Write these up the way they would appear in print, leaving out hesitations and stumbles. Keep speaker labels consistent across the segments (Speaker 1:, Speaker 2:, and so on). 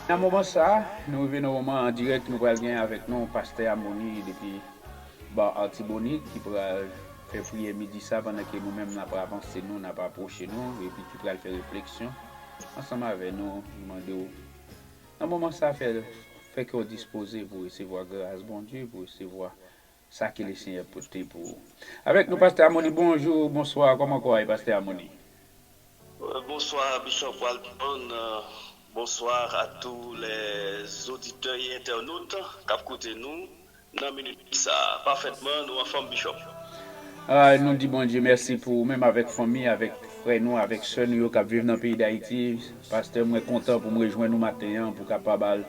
Speaker 1: À un moment ça, nous venons au moment en direct, nous allons avec nous, pasteur Amoni depuis Artibonite, qui pourra faire prier midi ça pendant que nous-mêmes n'a pas avancé, nous n'a pas approché nous, et puis qui pourra faire réflexion ensemble avec nous, demander à un moment ça fait que vous disposez pour recevoir grâce, bon Dieu, pour recevoir ça que le Seigneur porté pour vous. Avec nous, pasteur Amoni, bonjour, bonsoir, comment quoi, pasteur Amoni?
Speaker 2: Bonsoir, Bishop Walton. Bonsoir à tous les auditeurs et internautes qui écoutent nous. Dans minute ça, parfaitement, nous en forme, Bishop.
Speaker 1: Ah, nous disons bon Dieu merci pour même avec famille, avec frères nous, avec soeurs nous qui vivent dans le pays d'Haïti. Pasteur, moi content pour me rejoindre nous matin pour capable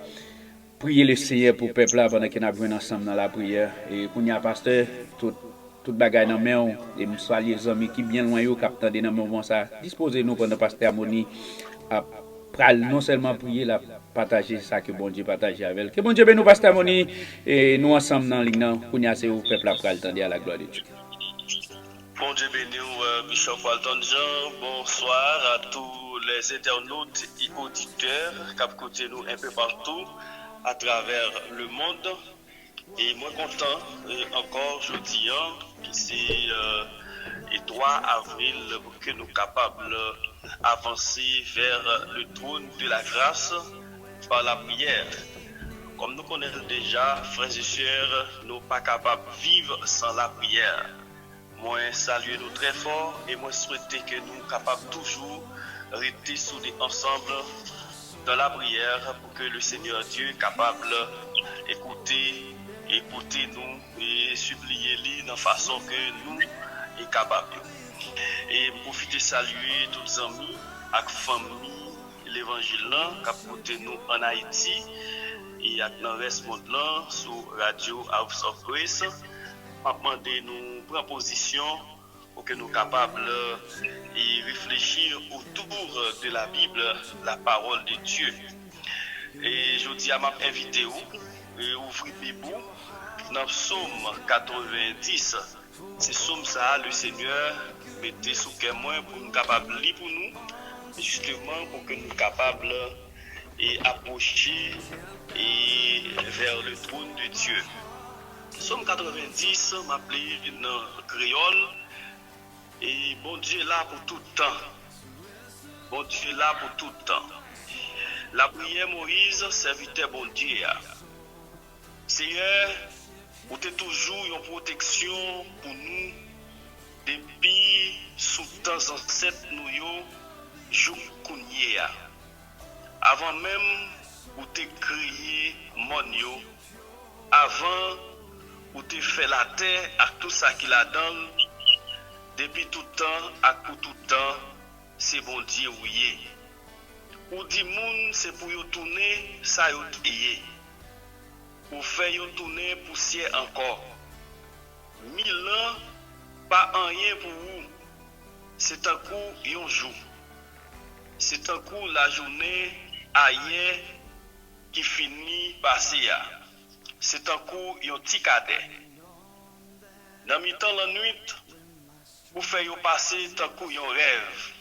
Speaker 1: prier le Seigneur pour le peuple là pendant qu'on a besoin ensemble dans la prière. Et pour nous, pasteur, tout bagaille dans main et nous soyons les amis qui bien loin yo captant dans moment ça. Disposez-nous pendant pasteur Harmonie à pral non seulement prier la partager ça que bon Dieu partage avec elle. Que bon Dieu bénisse nous pasteur Harmonie et nous ensemble dans ligne pour nous c'est au peuple là pral tendre à la gloire de Dieu.
Speaker 2: Bon Dieu béni, Bishop Walton Jean. Bonsoir à tous les internautes et auditeurs qui écoutent nous un peu partout à travers le monde. Et moi content, encore jeudi, qui c'est le 3 avril, pour que nous soyons capables d'avancer vers le trône de la grâce par la prière. Comme nous connaissons déjà, frères et sœurs, nous ne sommes pas capables de vivre sans la prière. Moi, saluer nous très fort et moi souhaiter que nous soyons capables toujours rester soudés ensemble dans la prière pour que le Seigneur Dieu est capable d'écouter nous et supplier lui de façon que nous est capable. Et profiter saluer tous les amis et famille l'évangile qui écoutent nous en Haïti et dans le reste du monde sur Radio House of Grace. Demander nous propositions pour que nous soyons capables de réfléchir autour de la Bible, la parole de Dieu. Et je dis à ma invité ouvrir Bible dans Psaume 90. C'est Psaume ça, le Seigneur mettez sous cœur moins pour nous capables de lire pour nous, justement pour que nous soyons capables et approcher et vers le trône de Dieu. Psaume 90, m'appelé dans créole, et bon Dieu est là pour tout temps. Bon Dieu est là pour tout temps. La prière Moïse, serviteur bon Dieu. Seigneur, vous êtes toujours une protection pour nous depuis sous temps ancêtres nous jour kounye. Avant même vous êtes créé mon avant où tu fait la terre à tout ça qu'il a donné, depuis tout temps, à tout temps, c'est bon Dieu oui. Ou dit moun c'est pour y tourner, ça y est. Ou fait y tourner poussière encore. 1000 ans, pas rien pour vous. C'est un coup yon jour. C'est un coup la journée à hier qui finit passer. C'est un coup yon petit cadet. Dans mi-temps la nuit, vous faites passer tant coup yon rêve,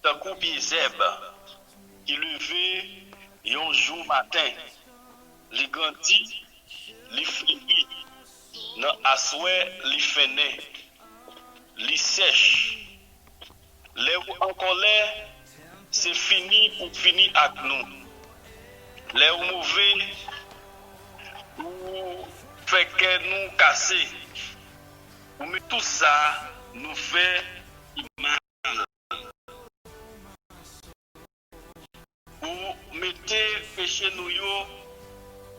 Speaker 2: tant coup zeb, qui levé yon jour matin, li grandi, li fini, nan aswe li fene, li sèche. Les ou en colère, c'est fini pour finir avec nous. Les ou mauvais, ou fait que nous casser. Mais tout ça nous fait mal. Ou mettez péché nous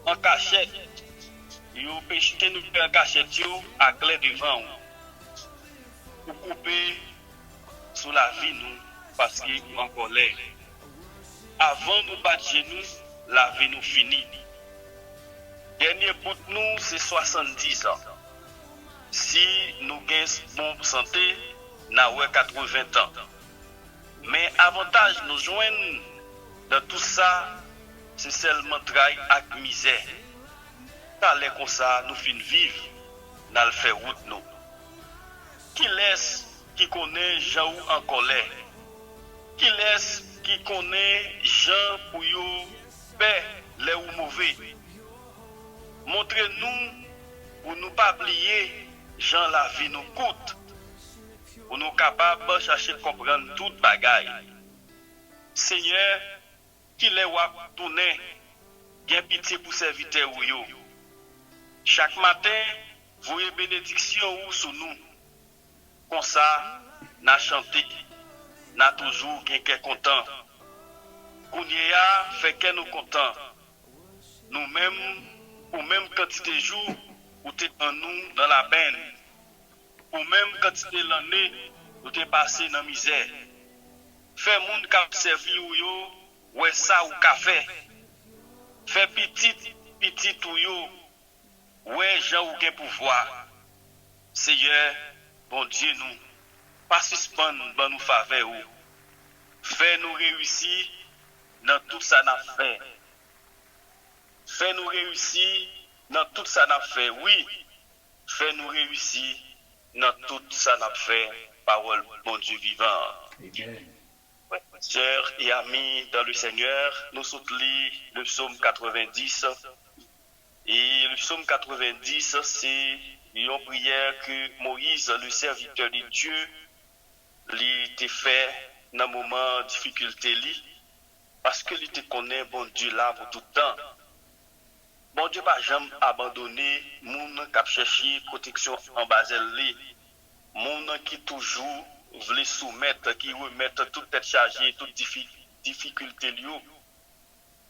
Speaker 2: en cachette. Yo péché nous en cachette à clé devant. Pour couper sous la vie nous parce qu'il en colère. Avant nous battre genoux, la vie nous finit. Dernier bout de nous, c'est 70 ans. Si nous gagnons bonne santé, nous avons 80 ans. Mais avantage nous joindre dans tout ça, c'est seulement travail et misère. Quand les comme ça, nous finissons vivre, nous le faire route nous. Qui laisse, qui connaît Jean en colère? Qui laisse, qui connaît Jean pour ben les ou mauvais. Montrez-nous pour nous pas oublier Jean la vie nous coûte. Pour nous capables de chercher de comprendre toute bagaille. Seigneur, qu'il est wap tourner, bien pitié pour serviteur ou yo. Chaque matin, voyez bénédiction ou sous nous. Comme ça, n'a chanté, n'a toujours quelqu'un content. Kounia fait que nous content. Nous-mêmes, ou même quantité de jours, ou t'es en nous dans la peine. Ou même quantité l'année, ou t'es passé dans la misère. Fait moun k'ap servi ou yo, ouais ça ou café. Fait petit ou yo, ouais gens ou gen pouvoir. Seigneur, bon Dieu nous, pas suspendre ban nous faveur ou. Fait nous réussir dans tout ça n'a fait. Fait nous réussir dans tout ça n'a fait. Oui, fait nous réussir dans tout ça n'a fait. Parole bon Dieu vivant.
Speaker 1: Amen.
Speaker 2: Sœurs et amis dans le Seigneur, nous soutenons le psaume 90. Et le psaume 90, c'est une prière que Moïse, le serviteur de Dieu, l'a fait dans un moment de difficulté, parce que il te connaît, bon Dieu, là pour tout le temps. Bon Dieu, pas jamais abandonné, moun qui a cherché protection en bas de moun qui toujours voulait soumettre, qui remettre toute tête chargée, toute difficulté.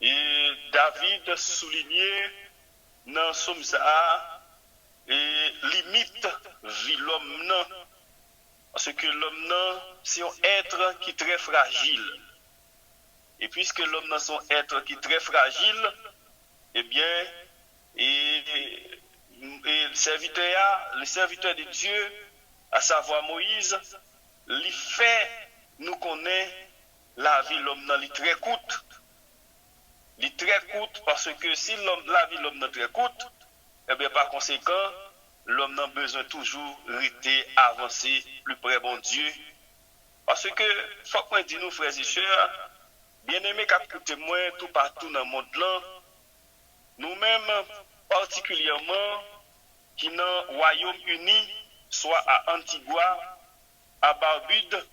Speaker 2: Et David soulignait dans Somme ça, et limite vie l'homme, parce que l'homme c'est un être qui est très fragile. Et puisque l'homme c'est un être qui est très fragile, eh bien, et le serviteur de Dieu, à savoir Moïse, il fait nous connaître la vie l'homme dans les très courte. Les très courte parce que si la vie l'homme dans très courte, eh bien par conséquent, l'homme a besoin toujours rester avancer plus près bon Dieu. Parce que faut qu'on dise nous frères et sœurs, bien aimés capter moi tout partout dans le monde là, nous-mêmes particulièrement qui dans le Royaume-Uni, soit à Antigua, à Barbude,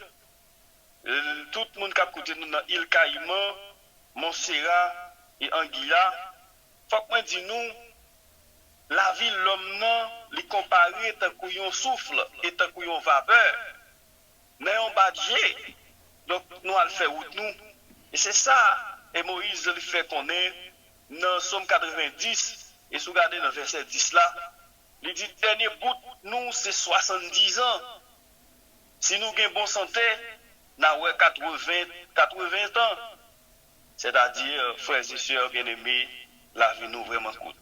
Speaker 2: tout le monde qui a écouté nous dans l'île Caïman, Montserrat et Anguilla, faut qu'on dise nous, la vie l'homme li comparé tant qu'on souffle et tant qu'on vapeur, mais on badge, donc nous allons faire route nous. Et c'est ça, et Moïse le fait qu'on est dans Somme 90, et si vous regardez dans le verset 10 là, il dit dernier bout, nous c'est 70 ans. Si nous avons bonne santé, nous avons 80 ans. C'est-à-dire, frères et sœurs bien-aimés, la vie nous vraiment coûte.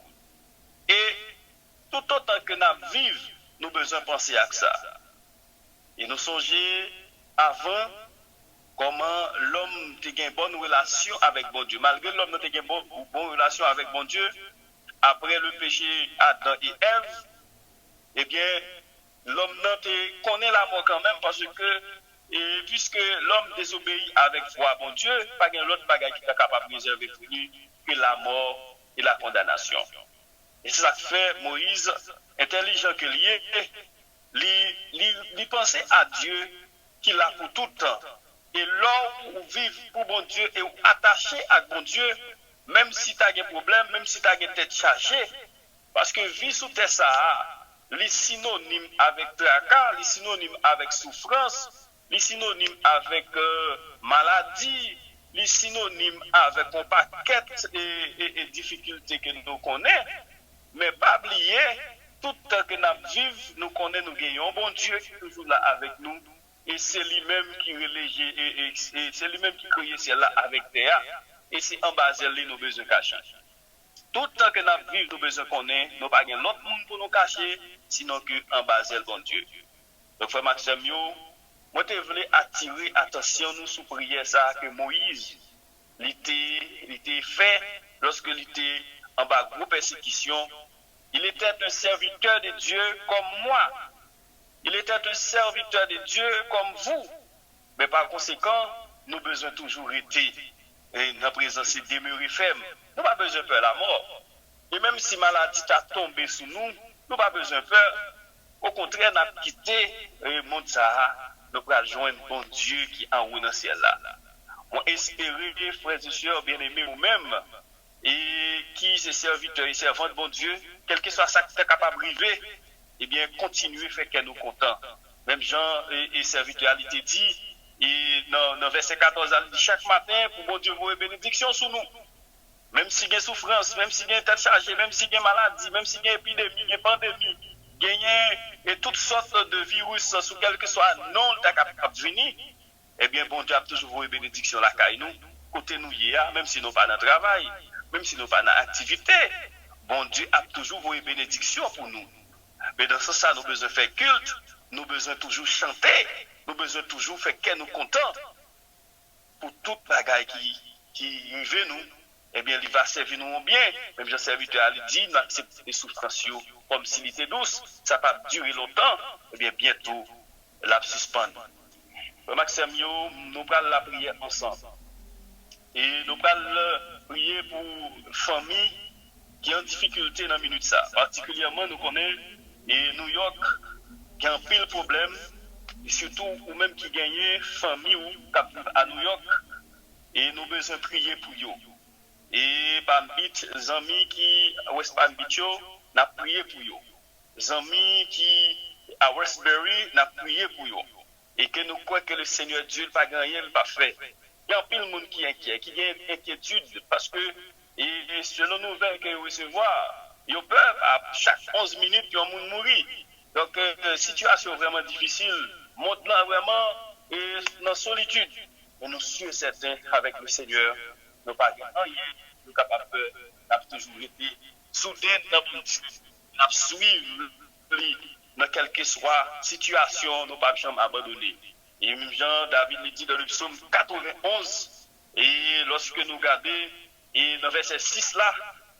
Speaker 2: Et tout autant que nous vivons, nous avons besoin de penser à ça. Et nous songer avant comment l'homme a une bonne relation avec bon Dieu. Malgré l'homme a une bonne relation avec bon Dieu, après le péché Adam et Ève, eh bien, l'homme connaît la mort quand même parce que, puisque l'homme désobéit avec foi à bon Dieu, pas qu'il y a l'autre bagage qui est capable de préserver pour lui que la mort et la condamnation. Et c'est ça que fait Moïse, intelligent que lié, il pensait à Dieu qu'il a pour tout le temps. Et l'homme où vivre pour bon Dieu et attaché à bon Dieu, même si tu as des problèmes, même si tu as des têtes chargées, parce que vie sous terre ça, les synonymes avec tracas, les synonymes avec souffrance, les synonymes avec maladie, les synonymes avec un paquet et difficultés que nous connaissons, mais pas oublier, tout le temps que nous vivons, nous connaissons, nous gagnons bon Dieu qui est toujours là avec nous, et c'est lui-même qui relège, et c'est lui-même qui crée cela avec terre, et c'est en bas de lui nous besoin de cacher. Tout le temps que nous vivons, nous besoin qu'on ait, nous n'avons pas l'autre monde pour nous cacher, sinon qu'en bas de bon Dieu. Donc, frère Maxime, moi, je voulais attirer attention nous sur prière ça que Moïse l'était fait lorsque il était en bas de persécution. Il était un serviteur de Dieu comme moi. Il était un serviteur de Dieu comme vous. Mais par conséquent, nous besoin toujours dans la présence demeurer ferme. Nous pas besoin de peur la mort. Et même si maladie t'a tombé sur nous, nous pas besoin de peur. Au contraire, nous avons quitté le monde ça, nous allons joindre bon Dieu qui est en haut dans le ciel là. On espère, frères et sœurs bien-aimés, nous-mêmes, et qui c'est serviteurs et servants de bon Dieu, quel que soit ça qui est capable de arriver, eh bien, continuez à faire qu'elle nous content. Même Jean et serviteur a été dit, et dans verset 14, il dit chaque matin, pour bon Dieu, vous bénédiction sur nous. Même si il y a souffrance, même si il y a tête chargée, même si il y a maladie, même si il y a épidémie, il y a pandémie, il y a toutes sortes de virus, sous quel que soit non le capable de venir, eh bien, bon Dieu a toujours vos bénédictions là, car nous, côté nous y a, même si nous pas dans le travail, même si nous pas dans l'activité, bon Dieu a toujours vos bénédictions pour nous. Mais dans ce sens, nous besoin faire culte, nous besoin toujours chanter, nous besoin toujours faire qu'elle nous contents pour toute bagaille qui arrive nous. Eh bien, il va servir nous bien. Même Jean serviteur a dit, nous acceptons les souffrances comme s'il était douce. Ça ne va pas durer longtemps. Eh bien, bientôt, la suspendre. Maxime, nous allons la prière ensemble. Et nous allons prier pour famille qui est en difficulté dans la minute ça. Particulièrement, nous connaissons et New York qui a un pile problème. Et surtout, ou même qui gagne famille ou à New York. Et nous besoin prier pour eux. Et Palm Beach, les amis qui à West Palm Beach, n'a prié pour eux. Les amis qui à Westbury, n'a prié pour eux. Et que nous croyons que le Seigneur Dieu ne va pas gagner, ne va pas faire. Il y a un pile de monde qui est inquiet, qui a une inquiétude, parce que, et selon nos nouvelles que vous recevez, il y a peur, à chaque 11 minutes, il y a un monde mourir. Donc, situation vraiment difficile, monde là vraiment, et dans solitude. Mais nous sommes certains avec le Seigneur, nous pas rien, nous capables de toujours été soudés dans le nous suivre dans quelle que soit situation, nous ne pas jamais abandonner. Et même Jean David le dit dans le psaume 91, et lorsque nous regardons, et dans verset 6 là,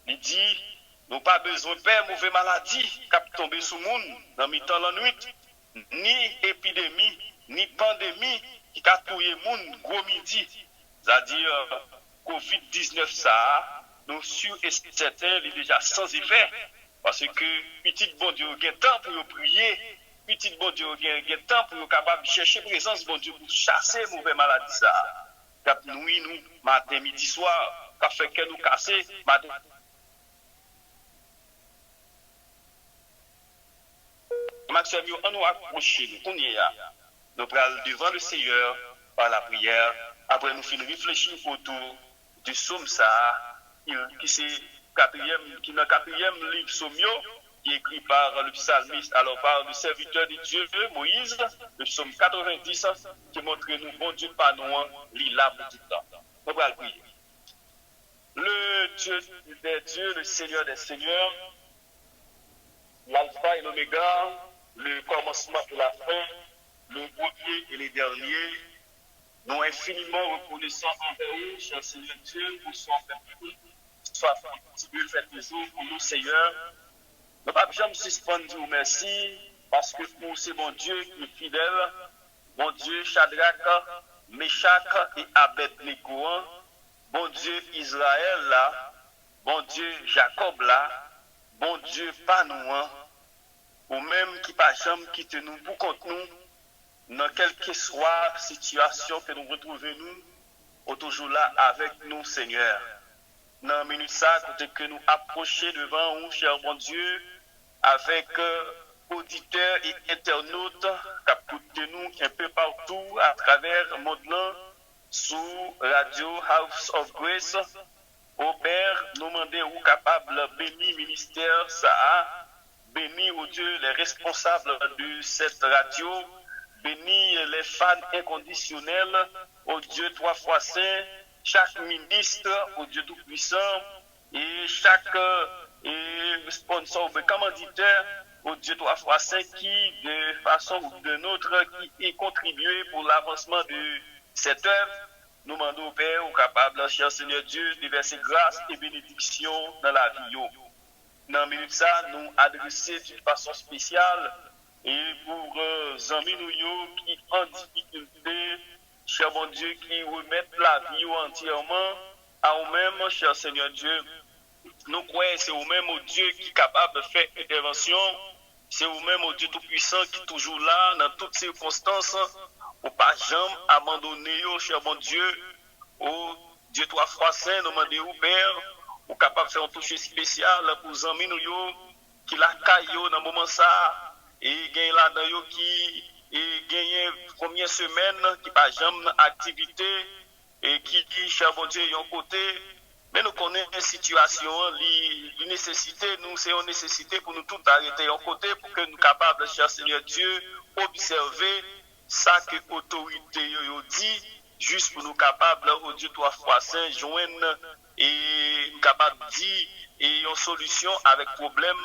Speaker 2: il dit, nous pas besoin de peur, mauvaise maladie qui a tombé sur le monde dans le temps la nuit, ni épidémie, ni pandémie qui a tué le monde gros midi. C'est-à-dire, Covid-19 ça, nous sûrs et certains, il est déjà sans effet. Parce que petit bon Dieu a temps pour prier, petit bon Dieu a temps pour capable de chercher présence bon Dieu pour chasser mauvaise maladie ça. Cap nous matin midi soir, qu'a fait que nous casser matin. Maxime, on nous approcher nous nous prenons devant le Seigneur par la prière. Après nous finissons réfléchir autour du psaume ça, qui c'est qui est le quatrième livre Sommio, qui est écrit par le psalmiste, alors par le serviteur de Dieu, Moïse, le psaume 90, qui montre nous, bon Dieu, pas nous, là pour tout le temps. On va le prier. Le Dieu des dieux, le Seigneur des seigneurs, l'alpha et l'oméga, le commencement et la fin, le premier et les derniers, nous infiniment reconnaissants envers vous, cher Seigneur Dieu, pour son peuple. Soit fait toujours pour nous, Seigneur. Nous ne pouvons jamais suspendre vous merci, parce que pour c'est mon Dieu qui est fidèle, mon Dieu Shadrach, Meshach et Abednego, bon Dieu Israël là, bon Dieu Jacob là, bon Dieu Panouan, ou même qui pas jamais quitte nous pour contre nous, dans quelle que soit la situation que nous retrouvons nous, toujours là avec nous, Seigneur. Dans la minute ça, côté que nous approchons devant vous, cher bon Dieu, avec auditeurs et internautes qui écoutent nous un peu partout à travers le monde sous Radio House of Grace. Au Père, nous demandons capable de bénir le ministère ça, bénir au Dieu les responsables de cette radio, bénir les fans inconditionnels, au Dieu trois fois saint, chaque ministre, au Dieu Tout-Puissant, et chaque sponsor ou commanditeur, au Dieu trois fois saint, qui, de façon ou d'une autre, qui est contribué pour l'avancement de cette œuvre. Nous demandons au Père, au capable, cher Seigneur Dieu, de verser grâce et bénédiction dans la vie. Dans la minute ça, nous adresser d'une façon spéciale et pour amis nous qui en difficulté cher bon Dieu, qui remettent la vie entièrement à vous-même, cher Seigneur Dieu. Nous croyons, c'est vous-même, au Dieu, qui est capable de faire intervention. C'est vous-même, au Dieu Tout-Puissant, qui est toujours là, dans toutes circonstances. Ou pas jamais abandonner, cher bon Dieu. Oh Dieu, toi, foi saint, nous demandons, Père, ou capable de faire un toucher spécial pour les amis, nous, qui la caillou dans le moment ça, et gagne là-dedans, qui gagne première semaine, qui pas jamais activité, et qui, cher bon Dieu, yon côté. Mais nous connaissons une situation, une nécessité, nous, c'est une nécessité pour nous tous arrêter en côté pour que nous soyons capables, cher Seigneur Dieu, observer ça que l'autorité dit, juste pour nous capables, au Dieu, trois fois saint, joindre et capable de dire et une solution avec problème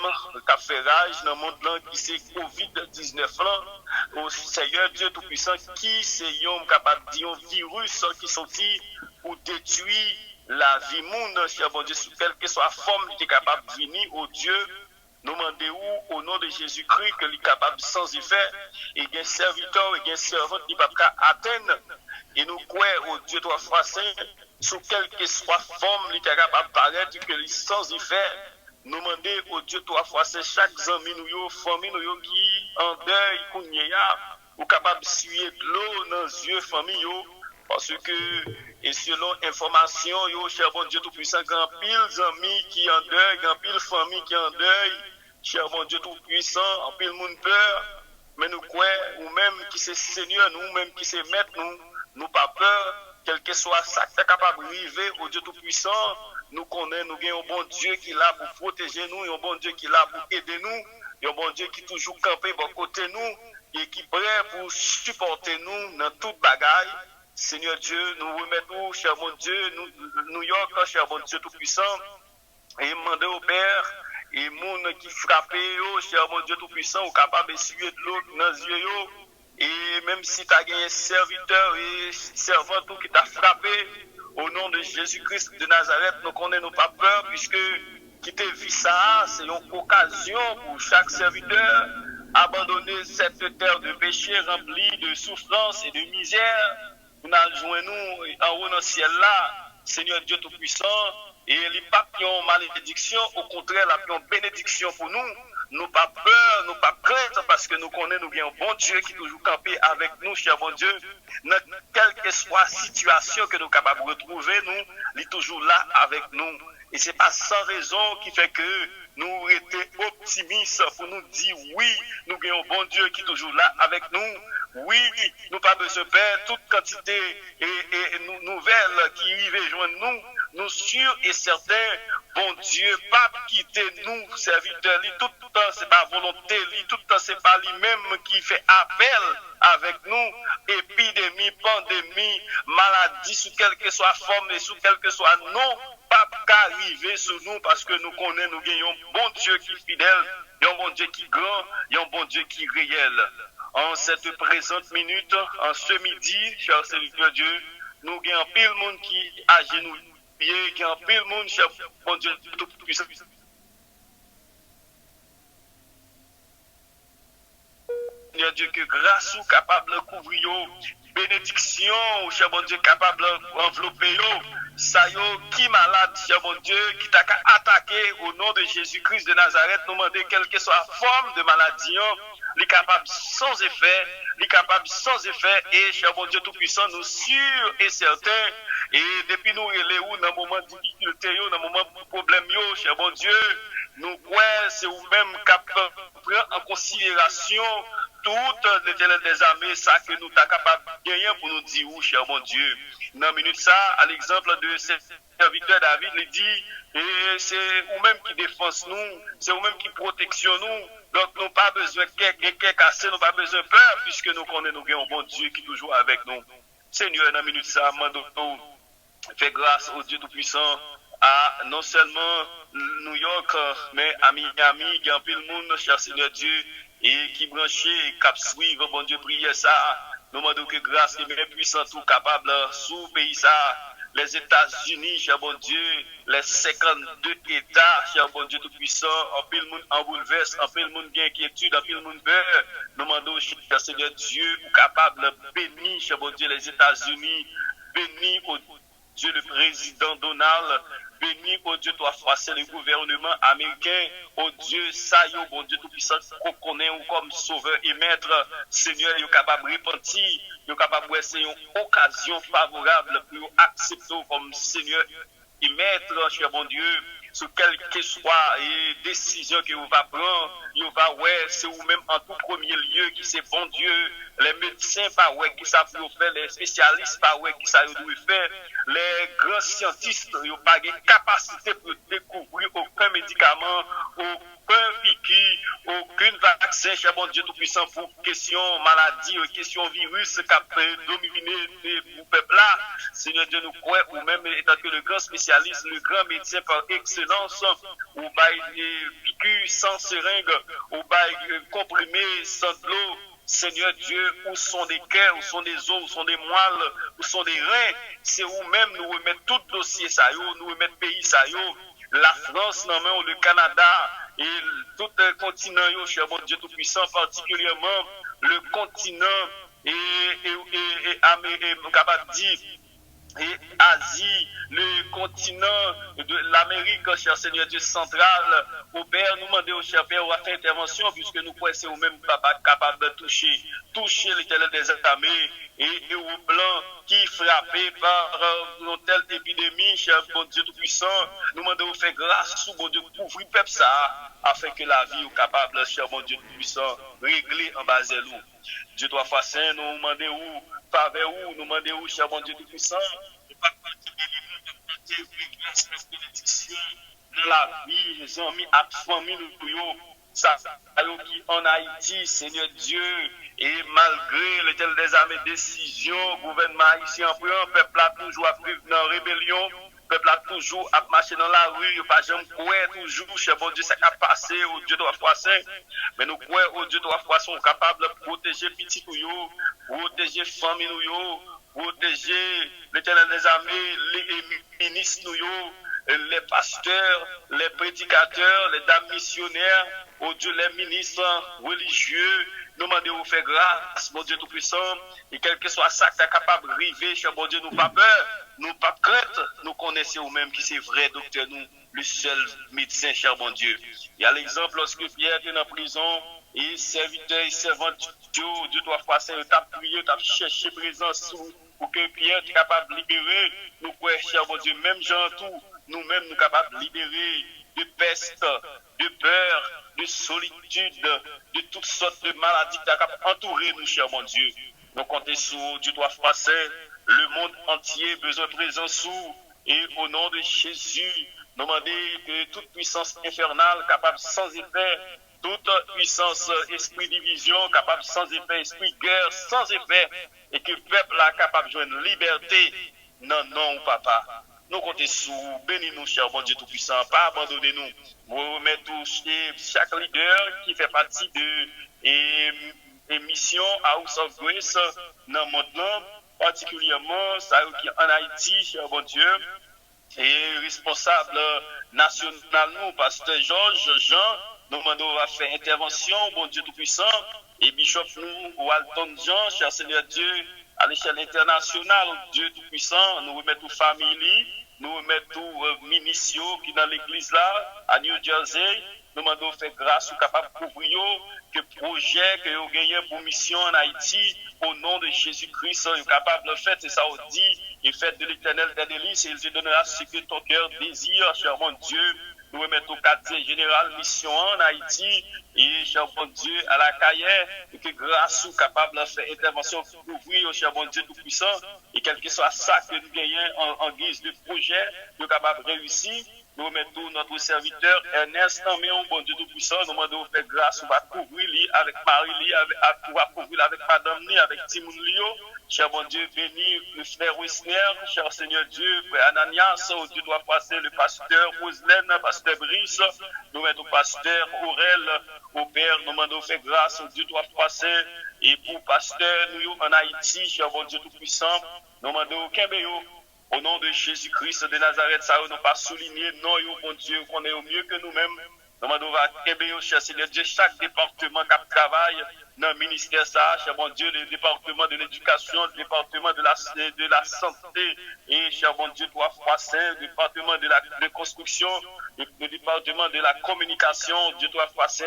Speaker 2: qu'a fait rage dans le monde là qui c'est Covid-19 là au Seigneur Dieu Tout-Puissant qui c'est capable de dire un virus qui sorti pour détruire la vie monde, cher bon Dieu, sous quelle que soit la forme, il est capable de venir au Dieu. Nous demandons au nom de Jésus-Christ qu'il est capable sans effet, et qu'il y a un serviteur, et qu'il y a un servant qui ne peut pas atteindre. Et nous croyons au Dieu trois fois saint, sous quelle que soit la forme, il est capable de paraître, qu'il est sans effet. Nous demandons au Dieu trois fois saint, chaque ami, nous, famille, nous, qui en deuil, ou capable de suivre de l'eau dans les yeux, famille, parce que, et selon information, yo, cher bon Dieu Tout-Puissant, grand pile amis qui en deuil, grand pile famille qui en deuil, cher bon Dieu Tout-Puissant, en pile monde peur, mais nous croyons, ou même qui c'est Seigneur, nous, même qui c'est Maître, nous pas peur, quel que soit ça qui est capable d'arriver au Dieu Tout-Puissant, nous connaissons, nous avons un bon Dieu qui est là pour protéger nous, un bon Dieu qui est là pour aider nous, un bon Dieu qui est toujours campé de côté nous, et qui est prêt pour supporter nous dans toute bagaille. Seigneur Dieu, nous remettons, cher mon Dieu, New York, cher mon Dieu Tout-Puissant, et demandons au Père, et moun qui frappe, cher mon Dieu Tout-Puissant, ou capable d'essuyer de l'eau dans les yeux, et même si tu as gagné serviteur et servant tout qui t'a frappé, au nom de Jésus-Christ de Nazareth, nous connaissons pas peur, puisque qui te vit ça, c'est une occasion pour chaque serviteur abandonner cette terre de péché remplie de souffrance et de misère. Nous allons joindre nous en haut dans le ciel là, Seigneur Dieu Tout-Puissant, et les papes qui ont malédiction, au contraire, la bénédiction pour nous. Nous pas peur, nous pas crainte, parce que nous connaissons, nous avons un bon Dieu qui est toujours campé avec nous, cher bon Dieu. Quelle que soit la situation que nous sommes capables de retrouver, nous, il est toujours là avec nous. Et ce n'est pas sans raison qui fait que nous étions optimistes pour nous dire oui, nous avons un bon Dieu qui est toujours là avec nous. Oui, nous pas besoin de faire toute quantité et nouvelles qui arrivent joindre nous. Nous sûrs et certains, bon Dieu, pas quitter nous, serviteurs, tout le temps, c'est pas volonté, tout le temps, c'est pas lui-même qui fait appel avec nous. Épidémie, pandémie, maladie, sous quelle que soit la forme et sous quel que soit nom, pas qu'arriver sur nous parce que nous connaissons, nous gagnons un bon Dieu qui est fidèle, un bon Dieu qui est grand, un bon Dieu qui est réel. En cette présente minute, en ce midi, cher Seigneur Dieu, nous avons pile de monde qui a genouillé, qui a pile de monde, cher bon Dieu Tout-Puissant. Seigneur Dieu, que grâce ou capable de couvrir, bénédiction, cher bon Dieu, capable d'envelopper, ça y est, qui malade, cher bon Dieu, qui t'a attaqué au nom de Jésus-Christ de Nazareth, nous demander quelle que soit la forme de maladie, il est capable sans effet, il est capable sans effet, et cher bon Dieu Tout-Puissant, nous sûrs et certains, et depuis nous, il est où dans le moment de difficulté, dans le moment de problème, cher bon Dieu, nous croyons, c'est vous-même capable de prendre en considération toutes l'éternel des armées, ça que nous sommes capables de gagner pour nous dire, cher bon Dieu. Dans une minute, ça, à l'exemple de ce serviteur David, il dit, et c'est vous-même qui défense nous, c'est vous-même qui protection nous. Donc, nous n'avons pas besoin de quelqu'un cassé, nous n'avons pas besoin de peur, puisque nous connaissons nous un bon Dieu qui est toujours avec nous. Seigneur, dans une minute, ça, mandons fait grâce au Dieu Tout-Puissant à non seulement New York, mais à Miami, il y a un peu de monde, cher Seigneur Dieu, et qui branché, et qui suivre, bon Dieu, prier ça. Nous demandons que grâce et bien puissant, tout capable, sous pays ça, les États-Unis, cher bon Dieu, les 52 États, cher bon Dieu Tout-Puissant, en pile monde en bouleverse, en pile monde gain inquiétude, en pile monde peur. Nous demandons, cher Seigneur Dieu, capable de bénir, cher bon Dieu, les États-Unis, bénir, oh Dieu, le président Donald, béni, oh Dieu, toi, c'est le gouvernement américain, oh Dieu, ça y est, bon Dieu Tout-Puissant, qu'on connaît comme sauveur et maître, Seigneur, il est capable de repentir, il est capable de essayer une occasion favorable pour accepter comme Seigneur et maître, cher bon Dieu, sur quelle que soit et décision que vous va prendre, vous va ouais, c'est vous-même en tout premier lieu qui c'est bon Dieu, les médecins pas ouais qui savent faire, les spécialistes pas ouais qui savent faire, les grands scientistes n'ont pas de capacité pour découvrir aucun médicament, aucun piqûre, aucun vaccin, cher bon Dieu Tout-Puissant, pour question maladie, question virus qui peut dominer le peuple là. Seigneur Dieu, nous croyons, ou même étant que le grand spécialiste, le grand médecin par excellence, ou bail piqûre sans seringue, ou bail comprimé sans de l'eau. Seigneur Dieu, où sont des cœurs, où sont des os, où sont des moelles, où sont des reins, c'est où-même nous remettons tout dossier ça, nous remettons pays ça, la France, non, le Canada et tout le continent, cher bon Dieu Tout-Puissant, particulièrement le continent et capable dire et Asie, le continent de l'Amérique, cher Seigneur Dieu central, au Père, nous demandons au cher Père, à faire intervention, puisque nous croyons au même papa capable de toucher l'Éternel des armées et au blanc qui frappé par une telle épidémie, cher bon Dieu Tout-Puissant, nous demandons de faire grâce au bon Dieu, couvrir peuple ça, afin que la vie soit capable, cher bon Dieu Tout-Puissant, régler en bas de nous. Dieu doit faire saint, nous demandons faveur où, nous demandons où, cher bon Dieu Tout-Puissant, de pas partir de bénédiction dans la vie, les amis, à famille, nous, ça, qui en Haïti, Seigneur Dieu, et malgré l'éternel des armées décision, gouvernement haïtien en prend, peuple a toujours à vivre dans la rébellion, peuple a toujours à marcher dans la rue, pas jamais croire toujours, cher bon Dieu, ça a passé, au Dieu doit faire saint, mais nous croyons au Dieu doit faire sont capables de protéger petits nous, protéger famille nous, protéger l'éternel des armées, les ministres nous, les pasteurs, les prédicateurs, les dames missionnaires, oh Dieu, les ministres religieux, nous demandons de faire grâce, mon Dieu Tout-Puissant, et quel que soit ça qui est capable de arriver, cher bon Dieu, nous pas peur, nous pas crainte, nous connaissons nous-mêmes qui c'est vrai docteur, nous, le seul médecin, cher bon Dieu. Il y a l'exemple lorsque Pierre était en prison, et serviteur et servant Dieu, Dieu doit passer, il t'a prié, il t'a cherché présence pour que Pierre soit capable de libérer, nous croyons, cher bon Dieu, même gens tout, nous-mêmes nous capables de libérer de peste, de peur, de solitude, de toutes sortes de maladies qui sont capables d'entourer nous, cher mon Dieu. Nous comptons sur Dieu doit passer, le monde entier besoin de présence sous, et au nom de Jésus, nous demandons que toute puissance infernale capable sans effet, toute puissance esprit division capable sans effet, esprit guerre sans effet, et que le peuple est capable de jouer une liberté. Non, non, papa. Nous comptons sur bénis-nous, cher bon Dieu Tout-Puissant, pas abandonnez-nous. Vous remettez chaque leader qui fait partie de mission House of Grace dans le monde, particulièrement ça qui est en Haïti, cher bon Dieu, et responsable national, nous, pasteur Georges, Jean, nous demandons à faire intervention, bon Dieu Tout-Puissant, et Bishop nous, Walton Jean, cher Seigneur Dieu, à l'échelle internationale, Dieu Tout-Puissant, nous remettons famille, nous remettons ministres qui dans l'église là, à New Jersey, nous demandons faire grâce ou capable de couvrir que projet que vous gagnez pour mission en Haïti, au nom de Jésus-Christ, vous capable de faire, c'est ça on dit, et faites de l'éternel des délices, et il te donnera ce que ton cœur désire, cher mon Dieu. Nous remettons au quartier général mission en Haïti, et cher bon Dieu, à la carrière, et que grâce ou capable de faire intervention pour ouvrir, cher bon Dieu tout-puissant, et quel que soit ça que nous gagnons en guise de projet, nous capable de réussir. Nous remettons notre serviteur Ernest, mais un bon Dieu tout-puissant, nous demandons de faire grâce, on va couvrir lui avec Marie, on va couvrir avec Madame Li, avec Timoun Lio. Cher bon Dieu, béni le frère Wisner, cher Seigneur Dieu, frère Ananias, où Dieu doit passer le pasteur Roselène, pasteur Brice, nous mettons pasteur Aurel, au Père, nous demandons de faire grâce, où Dieu doit passer, et pour pasteur, nous en Haïti, cher bon Dieu tout-puissant, nous demandons Kembéo, Au nom de Jésus-Christ de Nazareth, ça nous pas souligner, non, bon Dieu, qu'on est au mieux que nous-mêmes. Nous demandons à Kébé, cher Seigneur Dieu, chaque département qui travaille dans le ministère, ça, cher bon Dieu, le département de l'éducation, le département de la santé, et cher bon Dieu, 3 fois saint, le département de la construction, le département de la communication, Dieu 3 fois saint,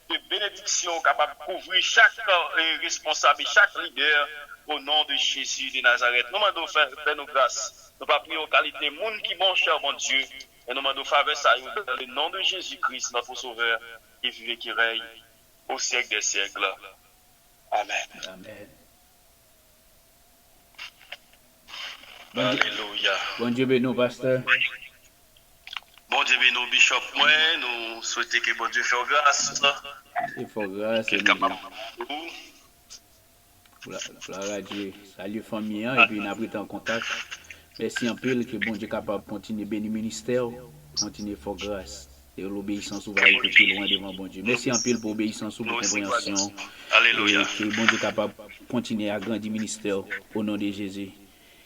Speaker 2: de bénédiction capable de couvrir chaque responsable, chaque leader, au nom de Jésus de Nazareth. Nous demandons faire nos grâces. Nous pas prier aux qualités, monde qui bon cher, mon Dieu. Et nous demandons faveur ça dans le nom de Jésus-Christ, notre Sauveur, qui vit et qui règne au siècle des siècles. Amen.
Speaker 1: Amen.
Speaker 2: Alléluia.
Speaker 1: Bon Dieu bénisse, pasteur.
Speaker 2: Bon Dieu bénisse, bishop. Moi, nous souhaitons que bon Dieu fasse grâce.
Speaker 1: Il faut grâce.
Speaker 2: Qu'il est capable de
Speaker 1: pour la radio. Salut famille, et puis nous avons été en contact. Merci en pile que bon Dieu est capable de continuer à bénir le ministère, continuer à faire grâce. Et l'obéissance va aller plus loin devant bon Dieu. Merci en pile pour l'obéissance, pour la compréhension.
Speaker 2: Alléluia.
Speaker 1: Et que bon Dieu est capable de continuer à grandir le ministère au nom de Jésus.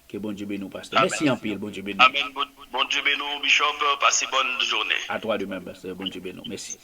Speaker 1: Que bon Dieu bénisse, pasteur. Merci en pile, bon Dieu bénisse.
Speaker 2: Amen. Bon Dieu bénisse, bishop. Passez bonne journée.
Speaker 1: À toi de même, pasteur. Bon Dieu bénisse. Merci.